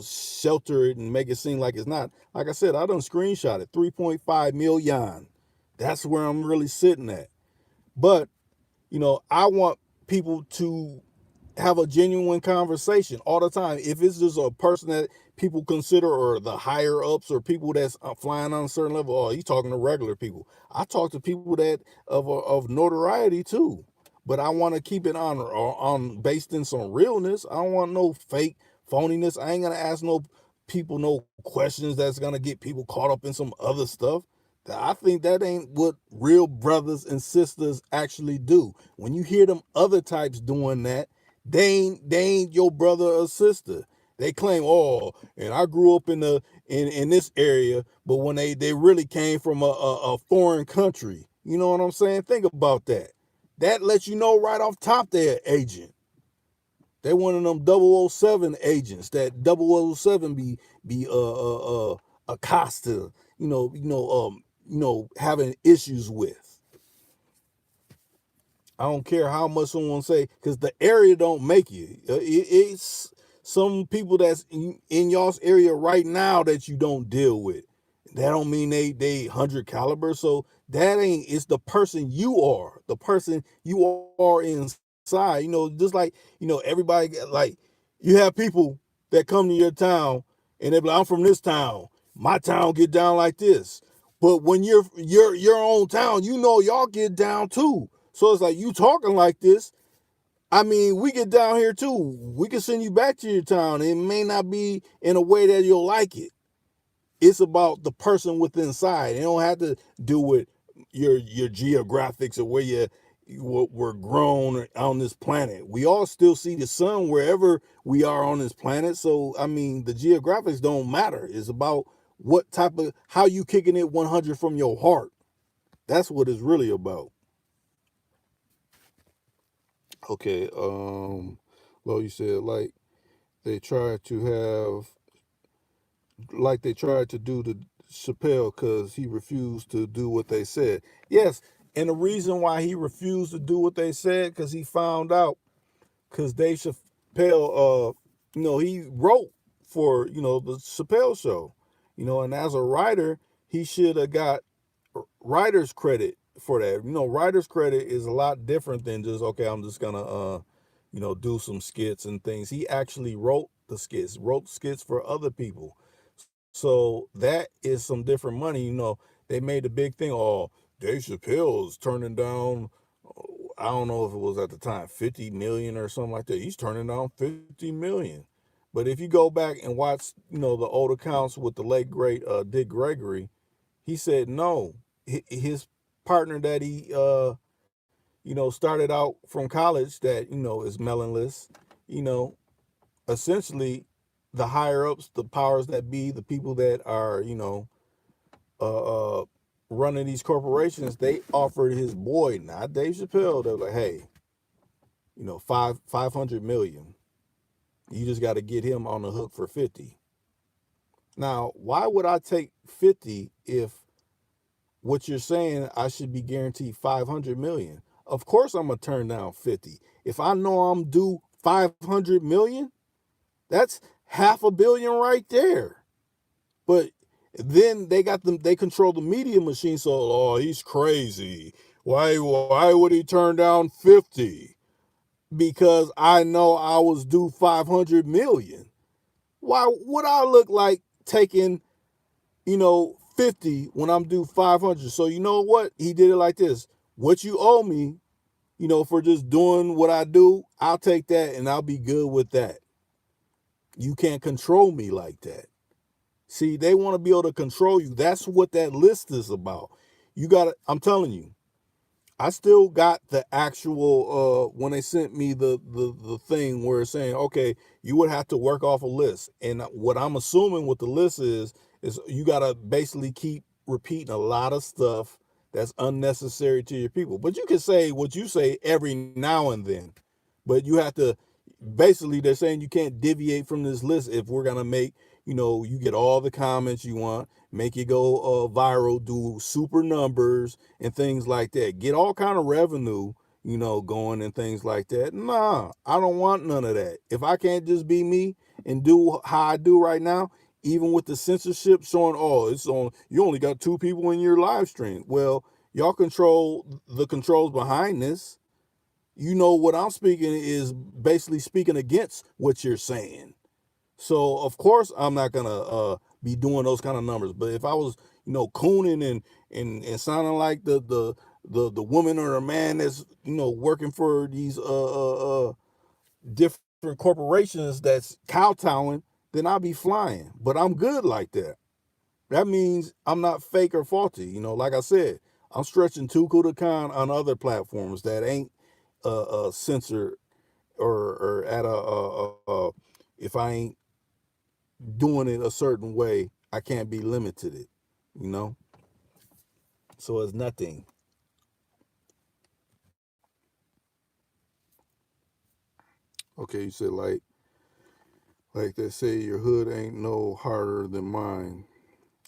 shelter it and make it seem like it's not. Like I said, I done screenshot it. 3.5 million. That's where I'm really sitting at. But, I want people to have a genuine conversation all the time. If it's just a person that people consider, or the higher ups, or people that's flying on a certain level, oh, you talking to regular people. I talk to people that of notoriety too, but I want to keep it on based in some realness. I don't want no fake phoniness. I ain't gonna ask no people no questions that's gonna get people caught up in some other stuff. I think that ain't what real brothers and sisters actually do. When you hear them other types doing that, they ain't your brother or sister. They claim, oh, and I grew up in this area, but when they really came from a foreign country. You know what I'm saying? Think about that. That lets you know right off top they're an agent. They one of them 007 agents that 007 be Acosta, having issues with. I don't care how much someone say, because the area don't make you. It's some people that's in y'all's area right now that you don't deal with. That don't mean they 100 caliber. So that ain't, it's the person you are, the person you are inside. Just like, everybody, like, you have people that come to your town and they be like, I'm from this town. My town get down like this. But when you're your own town, y'all get down too. So it's like, you talking like this. I mean, we get down here too. We can send you back to your town. It may not be in a way that you'll like it. It's about the person with inside. It don't have to do with your geographics or where you were grown on this planet. We all still see the sun wherever we are on this planet. So I mean, the geographics don't matter. It's about what type of, how you kicking it 100 from your heart. That's what it's really about. Okay, well, you said like they tried to have, like they tried to do to Chappelle because he refused to do what they said. Yes, and the reason why he refused to do what they said, because he found out, because Dave Chappelle, he wrote for, the Chappelle show, and as a writer, he should have got writer's credit for that. Writer's credit is a lot different than just, okay, I'm just gonna, do some skits and things. He actually wrote skits for other people. So that is some different money. They made a big thing. Oh, Dave Chappelle is turning down, I don't know if it was at the time 50 million or something like that. He's turning down 50 million. But if you go back and watch, the old accounts with the late great Dick Gregory, he said no. His partner that he started out from college that is melonless, you know, essentially the higher ups, the powers that be, the people that are, uh, uh, running these corporations, they offered his boy, not Dave Chappelle, they're like, hey, 500 million. You just got to get him on the hook for 50. Now, why would I take 50 if what you're saying I should be guaranteed 500 million? Of course I'm going to turn down 50. If I know I'm due 500 million, that's half a billion right there. But then they control the media machine. So, oh, he's crazy. Why would he turn down 50? Because I know I was due 500 million. Why would I look like taking, 50 when I'm due 500? So you know what? He did it like this. What you owe me, for just doing what I do, I'll take that and I'll be good with that. You can't control me like that. See, they want to be able to control you. That's what that list is about. I'm telling you, I still got the actual when they sent me the thing where it's saying, okay, you would have to work off a list. And what I'm assuming what the list is you gotta basically keep repeating a lot of stuff that's unnecessary to your people. But you can say what you say every now and then. But you have to, basically they're saying you can't deviate from this list if we're gonna make, you get all the comments you want, make it go viral, do super numbers and things like that, get all kind of revenue, going and things like that. Nah, I don't want none of that. If I can't just be me and do how I do right now, even with the censorship showing, oh, it's on, you only got 2 people in your live stream. Well, y'all control the controls behind this. What I'm speaking is basically speaking against what you're saying. So of course I'm not gonna be doing those kind of numbers. But if I was, cooning and sounding like the woman or the man that's working for these different corporations that's kowtowing, then I'll be flying. But I'm good like that. That means I'm not fake or faulty. Like I said, I'm stretching too cool to con on other platforms that ain't censored or at if I ain't doing it a certain way, I can't be limited it, you know? So it's nothing. Okay, you said like they say your hood ain't no harder than mine.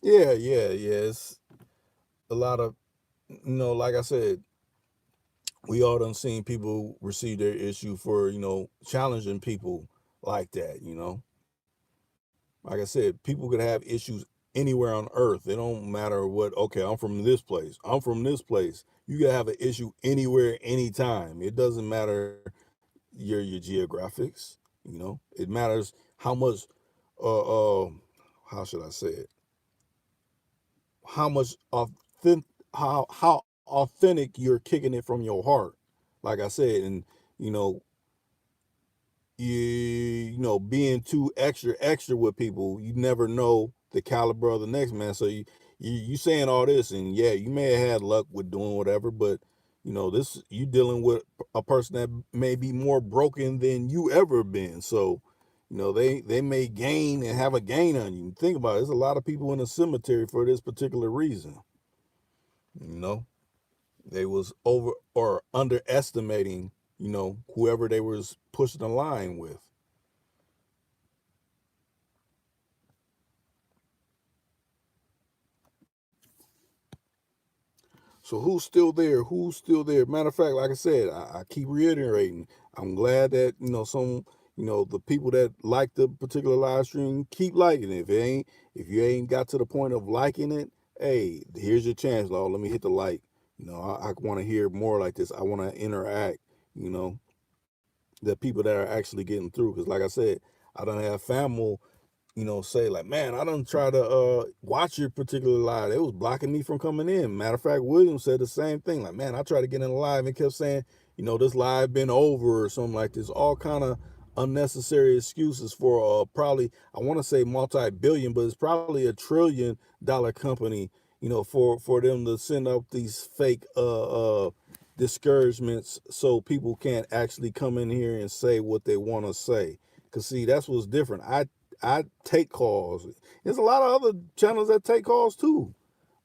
Yeah. It's a lot of, like I said, we all done seen people receive their issue for, challenging people like that. Like I said, people could have issues anywhere on earth. It don't matter what, okay, I'm from this place. I'm from this place. You can have an issue anywhere, anytime. It doesn't matter your geographics, It matters how much how should I say it? How much authentic how authentic you're kicking it from your heart. Like I said, and you know, being too extra with people, you never know the caliber of the next man. So you saying all this, and yeah, you may have had luck with doing whatever, but this, you dealing with a person that may be more broken than you ever been. So they may gain and have a gain on you. Think about it, there's a lot of people in the cemetery for this particular reason. you know they was over or underestimating whoever they was pushing the line with. So who's still there? Who's still there? Matter of fact, like I said, I keep reiterating. I'm glad that the people that like the particular live stream keep liking it. If you ain't got to the point of liking it, hey, here's your chance, Lord. Let me hit the like. I want to hear more like this. I want to interact. You know, the people that are actually getting through. Because like I said, I don't have family say like, man, I don't try to watch your particular live. It was blocking me from coming in. Matter of fact, William said the same thing. Like, man, I tried to get in the live and kept saying, this live been over or something like this. All kind of unnecessary excuses for probably, I want to say multi-billion, but it's probably $1 trillion company, for them to send up these fake discouragements so people can't actually come in here and say what they want to say. Cause see, that's what's different. I take calls. There's a lot of other channels that take calls too,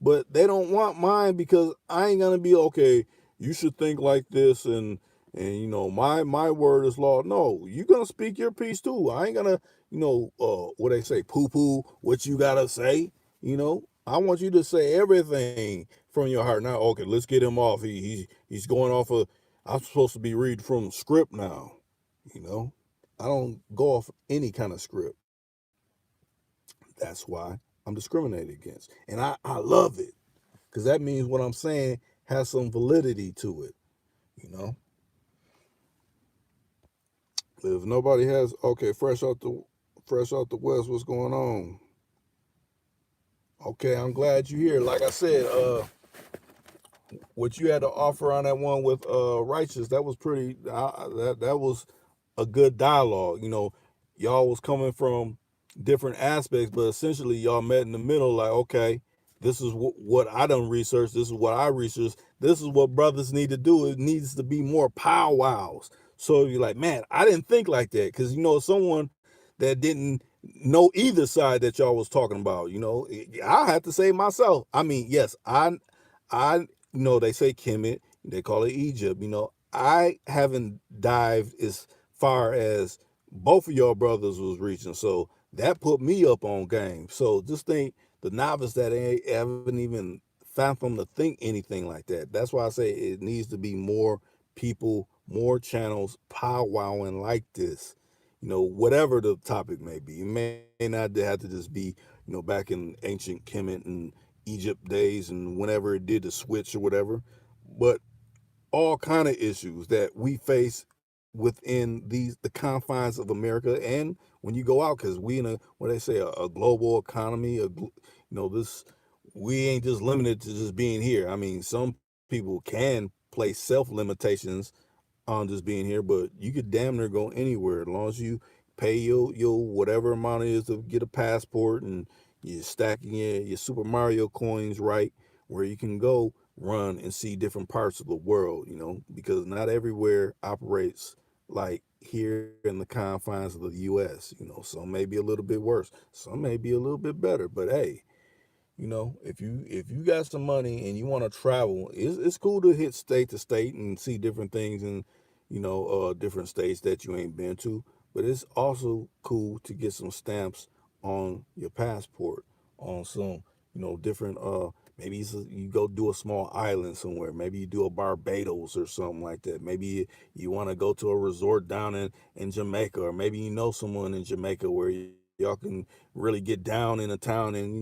but they don't want mine because I ain't gonna be okay. You should think like this, and my word is law. No, you gonna speak your piece too. I ain't gonna what they say, poo poo what you gotta say. I want you to say everything from your heart. Now, okay, let's get him off. He's going off of. I'm supposed to be reading from script now. You know, I don't go off any kind of script. That's why I'm discriminated against. And I love it because that means what I'm saying has some validity to it. You know, if nobody has, okay, fresh out the west, what's going on? Okay, I'm glad you're here. Like I said, what you had to offer on that one with righteous, that was pretty. That was a good dialogue. Y'all was coming from different aspects, but essentially y'all met in the middle. Like, okay, this is what I done research. This is what I research. This is what brothers need to do. It needs to be more powwows. So you're like, man, I didn't think like that because someone that didn't know either side that y'all was talking about. I have to say myself. I mean, yes, I they say Kemet, they call it Egypt. I haven't dived as far as both of your brothers was reaching, so that put me up on game. So just think the novice that haven't even fathomed to think anything like that. That's why I say it needs to be more people, more channels powwowing like this. Whatever the topic may be. It may not have to just be, back in ancient Kemet and Egypt days and whenever it did the switch or whatever, but all kind of issues that we face within the confines of America and when you go out, because we in a what they say a global economy, this, we ain't just limited to just being here. I mean, some people can place self limitations on just being here, but you could damn near go anywhere as long as you pay your whatever amount it is to get a passport and you're stacking your Super Mario coins right where you can go run and see different parts of the world, because not everywhere operates like here in the confines of the US. Some may be a little bit worse, some may be a little bit better, but hey, if you got some money and you want to travel, it's cool to hit state to state and see different things in different states that you ain't been to. But it's also cool to get some stamps on your passport on some different maybe you go do a small island somewhere. Maybe you do a Barbados or something like that. Maybe you want to go to a resort down in Jamaica, or maybe someone in Jamaica where y'all can really get down in a town and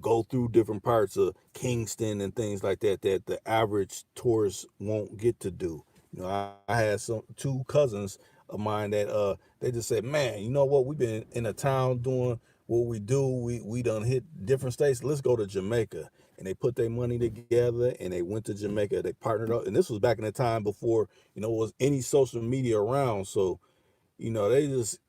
go through different parts of Kingston and things like that that the average tourist won't get to do. I had some two cousins of mine that they just said, man, you know what, we've been in a town doing what we do. We done hit different states. Let's go to Jamaica. And they put their money together and they went to Jamaica. They partnered up, and this was back in the time before was any social media around. So they just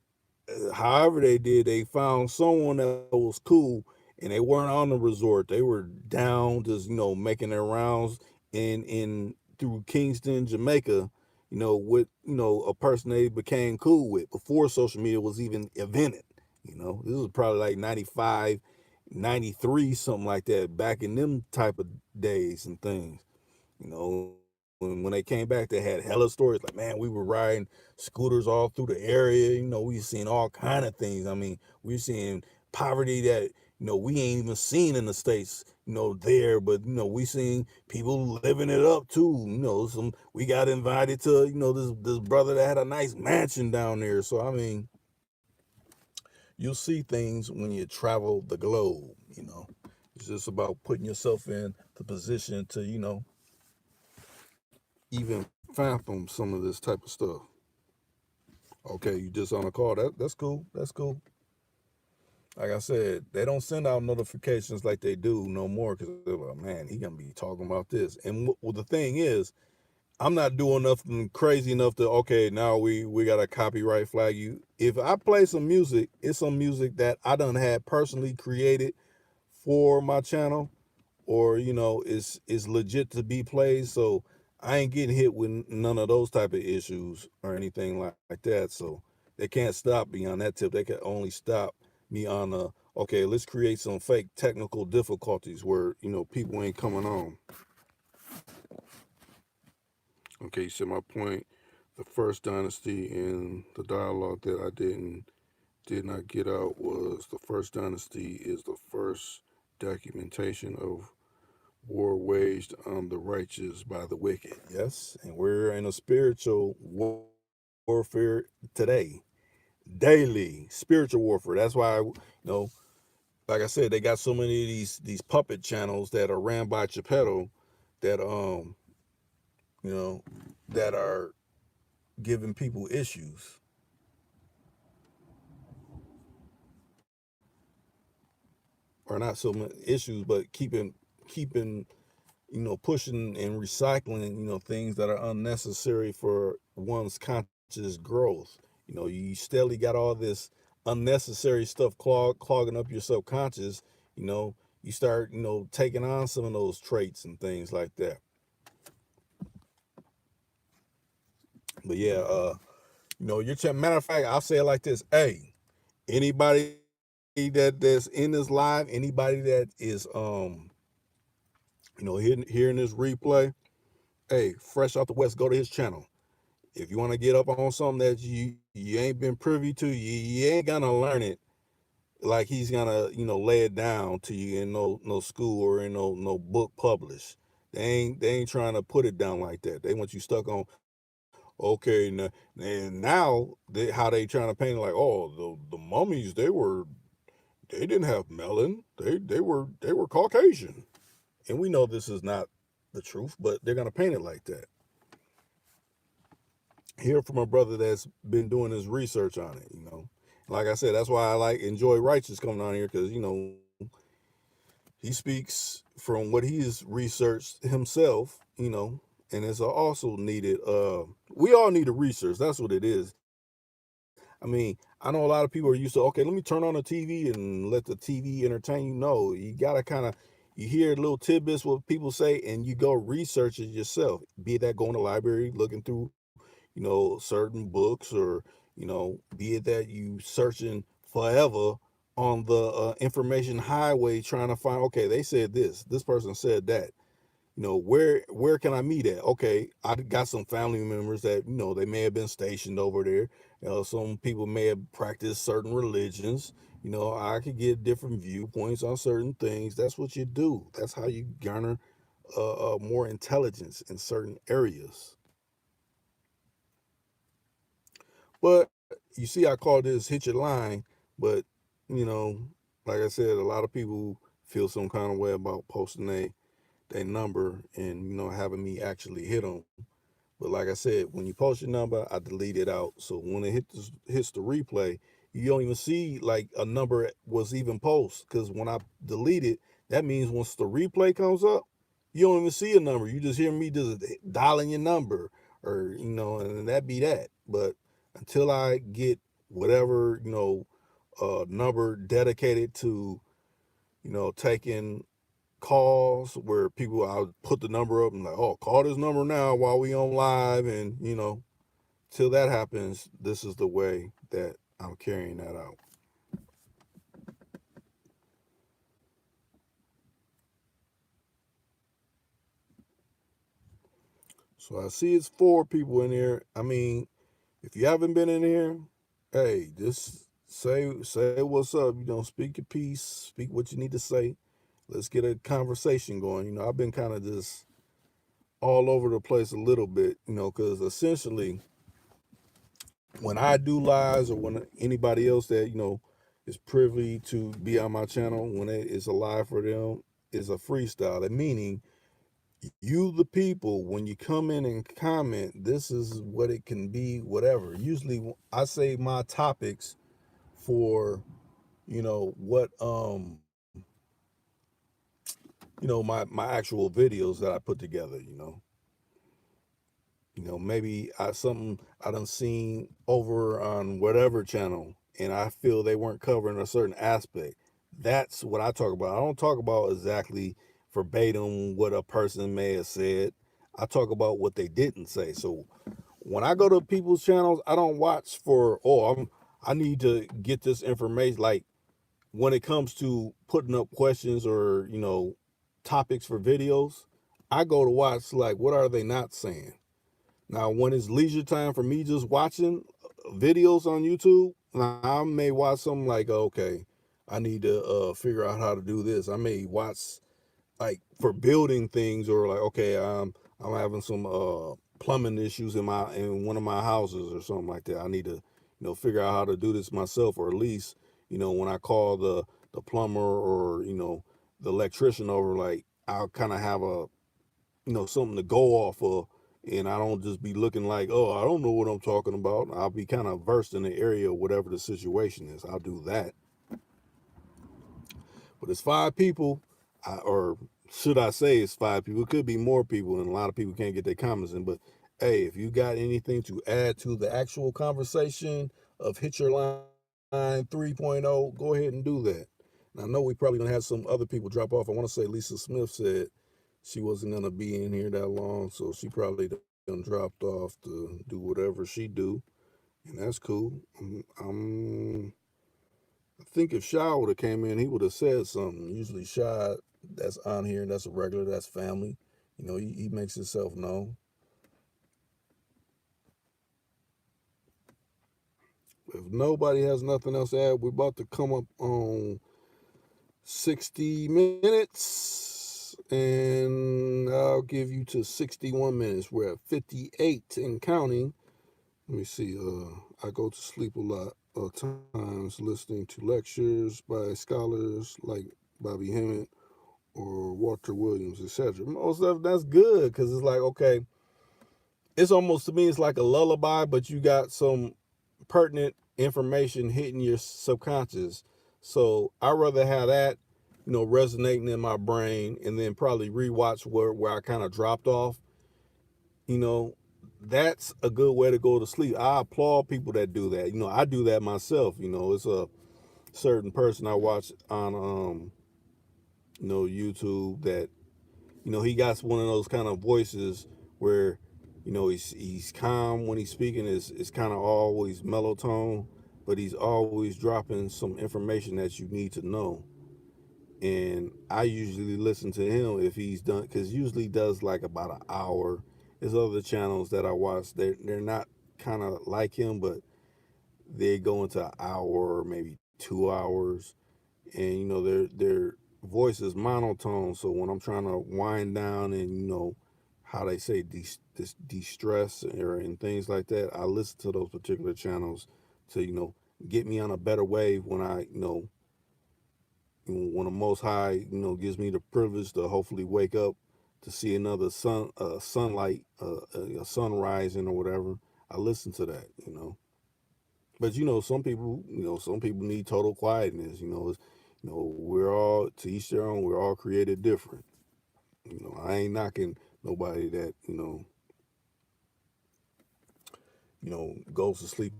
however they did, they found someone that was cool, and they weren't on the resort. They were down, just making their rounds in through Kingston, Jamaica. With a person they became cool with before social media was even invented. This was probably like 95, 93, something like that, back in them type of days and things. When they came back, they had hella stories like, man, we were riding scooters all through the area. We seen all kind of things. I mean, we seeing poverty that we ain't even seen in the states. There, but we seen people living it up too. Some we got invited to this brother that had a nice mansion down there. So I mean, you'll see things when you travel the globe. It's just about putting yourself in the position to even fathom some of this type of stuff. Okay, you just on a call. That's cool. That's cool. Like I said, they don't send out notifications like they do no more because they're like, man, he gonna be talking about this. And well, the thing is, I'm not doing nothing crazy enough to now we got to copyright flag you. If I play some music, it's some music that I done had personally created for my channel, or is legit to be played. So I ain't getting hit with none of those type of issues or anything like that. So they can't stop me on that tip. They can only stop me on let's create some fake technical difficulties where people ain't coming on. Okay, you said my point. The first dynasty in the dialogue that I did not get out was the first dynasty is the first documentation of war waged on the righteous by the wicked. Yes, and we're in a spiritual warfare today, daily spiritual warfare. That's why like I said, they got so many of these puppet channels that are ran by Geppetto that you know that are giving people issues. Or not so many issues, but keeping pushing and recycling, things that are unnecessary for one's conscious growth. You steadily got all this unnecessary stuff clogging up your subconscious. You start, taking on some of those traits and things like that. But yeah, matter of fact, I'll say it like this. Hey, anybody that's in this live, anybody that is hearing this replay, hey, fresh out the West, go to his channel. If you want to get up on something that you ain't been privy to, you ain't gonna learn it like he's gonna lay it down to you in no school or in no book published. They ain't trying to put it down like that. They want you stuck on okay and now how they trying to paint it like, oh, the mummies, they didn't have melon, they were Caucasian. And we know this is not the truth, but they're gonna paint it like that. Hear from a brother that's been doing his research on it. Like I said, that's why I enjoy Righteous coming on here, because he speaks from what he's researched himself. And it's also needed. We all need to research. That's what it is. I mean, I know a lot of people are used to, okay, let me turn on the TV and let the TV entertain you. No, you gotta kind of, you hear little tidbits what people say and you go research it yourself. Be it that going to the library, looking through certain books, or be it that you searching forever on the information highway trying to find, okay, they said this person said that. Where can I meet at? Okay, I got some family members that they may have been stationed over there. Some people may have practiced certain religions. I could get different viewpoints on certain things. That's what you do. That's how you garner more intelligence in certain areas. But you see, I call this hit your line. But, you know, like I said, a lot of people feel some kind of way about posting their number and, having me actually hit them. But like I said, when you post your number, I delete it out. So when it hits the replay, you don't even see like a number was even posted. Because when I delete it, that means once the replay comes up, you don't even see a number. You just hear me just dialing your number, or and that be that. But until I get whatever number dedicated to taking calls where people, I'll put the number up and like, oh, call this number now while we on live, and till that happens, this is the way that I'm carrying that out. So I see it's 4 people in here. I mean, if you haven't been in here, hey, just say what's up. Speak your piece, speak what you need to say. Let's get a conversation going. I've been kind of just all over the place a little bit, because essentially when I do lives, or when anybody else that is privy to be on my channel, when it is a live for them, is a freestyle. That meaning you, the people, when you come in and comment, this is what it can be, whatever. Usually I say my topics for what my actual videos that I put together. Maybe something I done seen over on whatever channel, and I feel they weren't covering a certain aspect. That's what I talk about. I don't talk about exactly verbatim what a person may have said. I talk about what they didn't say. So when I go to people's channels, I don't watch for, I need to get this information. Like when it comes to putting up questions or topics for videos, I go to watch like what are they not saying. Now, when it's leisure time for me just watching videos on YouTube, I may watch something like, okay, I need to figure out how to do this. I may watch like for building things, or like, okay, I'm having some plumbing issues in one of my houses or something like that. I need to figure out how to do this myself, or at least when I call the plumber, or the electrician over, like I'll kind of have a something to go off of, and I don't just be looking like, oh, I don't know what I'm talking about. I'll be kind of versed in the area, whatever the situation is. I'll do that. But it's 5 people, or should I say it's 5 people? It could be more people, and a lot of people can't get their comments in. But hey, if you got anything to add to the actual conversation of Hit Your Line 3.0, go ahead and do that. And I know we probably gonna have some other people drop off. I want to say Lisa Smith said she wasn't gonna be in here that long, so she probably done dropped off to do whatever she do, and that's cool. I think if Shy would have came in, he would have said something. Usually Shy, that's on here, that's a regular, that's family. He makes himself known. If nobody has nothing else to add, we're about to come up on 60 minutes, and I'll give you to 61 minutes. We're at 58 and counting. Let me see. I go to sleep a lot of times listening to lectures by scholars like Bobby Hemmett or Walter Williams, etc. Most of that's good, because it's like, okay, it's almost, to me, it's like a lullaby, but you got some pertinent information hitting your subconscious. So I rather have that, resonating in my brain, and then probably rewatch where I kind of dropped off. You know, that's a good way to go to sleep. I applaud people that do that. I do that myself. It's a certain person I watch on YouTube, that he got one of those kind of voices where he's calm when he's speaking. It's kind of always mellow tone, but he's always dropping some information that you need to know. And I usually listen to him if he's done, because usually does like about an hour. There's other channels that I watch, they're not kind of like him, but they go into an hour or maybe 2 hours, and their voice is monotone. So when I'm trying to wind down, and how they say de-stress, or and things like that, I listen to those particular channels to get me on a better wave when I, when the Most High, gives me the privilege to hopefully wake up to see another sunlight, a sun rising or whatever. I listen to that, But some people need total quietness. We're all to each their own. We're all created different. I ain't knocking nobody that goes to sleep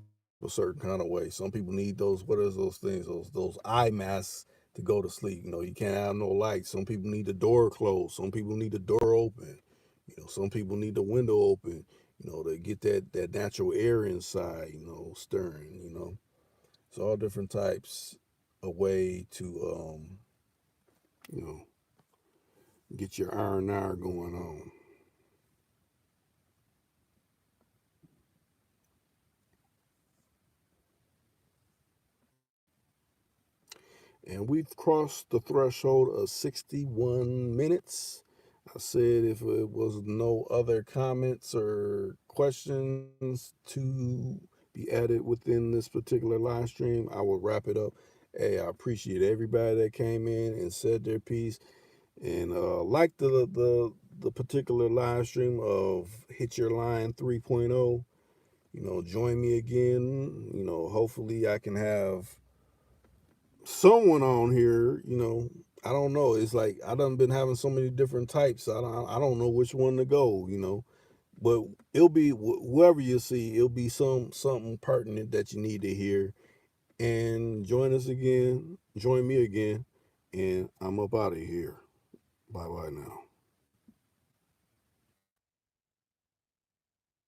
a certain kind of way. Some people need those. What are those things? Those eye masks to go to sleep. You can't have no light. Some people need the door closed. Some people need the door open. Some people need the window open. To get that natural air inside. Stirring. It's all different types a way to you know get your R&R going on. And we've crossed the threshold of 61 minutes. I said if it was no other comments or questions to be added within this particular live stream, I will wrap it up. Hey, I appreciate everybody that came in and said their piece. And like the particular live stream of Hit Your Line 3.0, join me again. Hopefully I can have someone on here. I don't know. It's like I done been having so many different types. I don't know which one to go. But it'll be whoever you see. It'll be something pertinent that you need to hear. And join us again. Join me again. And I'm up out of here. Bye bye now.